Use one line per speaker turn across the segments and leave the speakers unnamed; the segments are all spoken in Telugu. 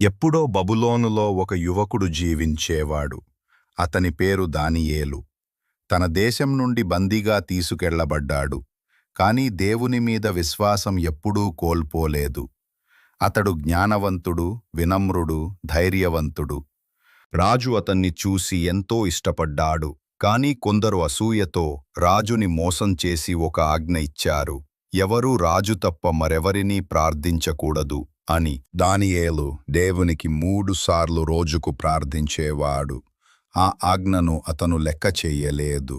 ఎప్పుడో బబులోనులో ఒక యువకుడు జీవించేవాడు. అతని పేరు దానియేలు. తన దేశం నుండి బందీగా తీసుకెళ్లబడ్డాడు. కాని దేవుని మీద విశ్వాసం ఎప్పుడూ కోల్పోలేదు. అతడు జ్ఞానవంతుడు, వినమ్రుడు, ధైర్యవంతుడు. రాజు అతన్ని చూసి ఎంతో ఇష్టపడ్డాడు. కాని కొందరు అసూయతో రాజుని మోసం చేసి ఒక ఆజ్ఞ ఇచ్చారు. ఎవరూ రాజు తప్ప మరెవరినీ ప్రార్థించకూడదు అని. దానియేలు దేవునికి 3 సార్లు రోజుకు ప్రార్థించేవాడు. ఆ ఆజ్ఞను అతను లెక్క చెయ్యలేదు.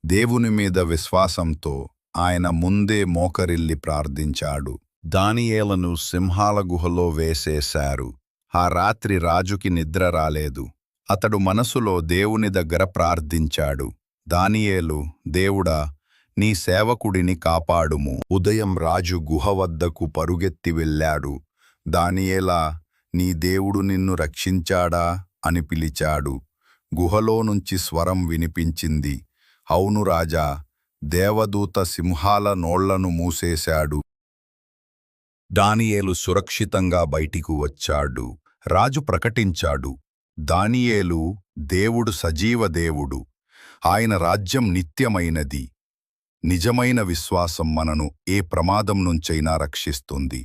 దేవుని మీద విశ్వాసంతో ఆయన ముందే మోకరిల్లి ప్రార్థించాడు. దానియేలును సింహాల గుహలో వేసేశారు. ఆ రాత్రి రాజుకి నిద్ర రాలేదు. అతడు మనసులో దేవుని దగ్గర ప్రార్థించాడు. దానియేలు, దేవుడా, నీ సేవకుడిని కాపాడుము. ఉదయం రాజు గుహ వద్దకు పరుగెత్తి వెళ్ళాడు. దానియేలా, నీ దేవుడు నిన్ను రక్షించాడా అని పిలిచాడు. గుహలో నుంచి స్వరం వినిపించింది, అవును రాజా, దేవదూత సింహాల నోళ్లను మూసేశాడు. దానియేలు సురక్షితంగా బయటికి వచ్చాడు. రాజు ప్రకటించాడు, దానియేలు, దేవుడు సజీవ దేవుడు. ఆయన రాజ్యం నిత్యమైనది. నిజమైన విశ్వాసం మనను ఏ ప్రమాదం నుంచైనా రక్షిస్తుంది.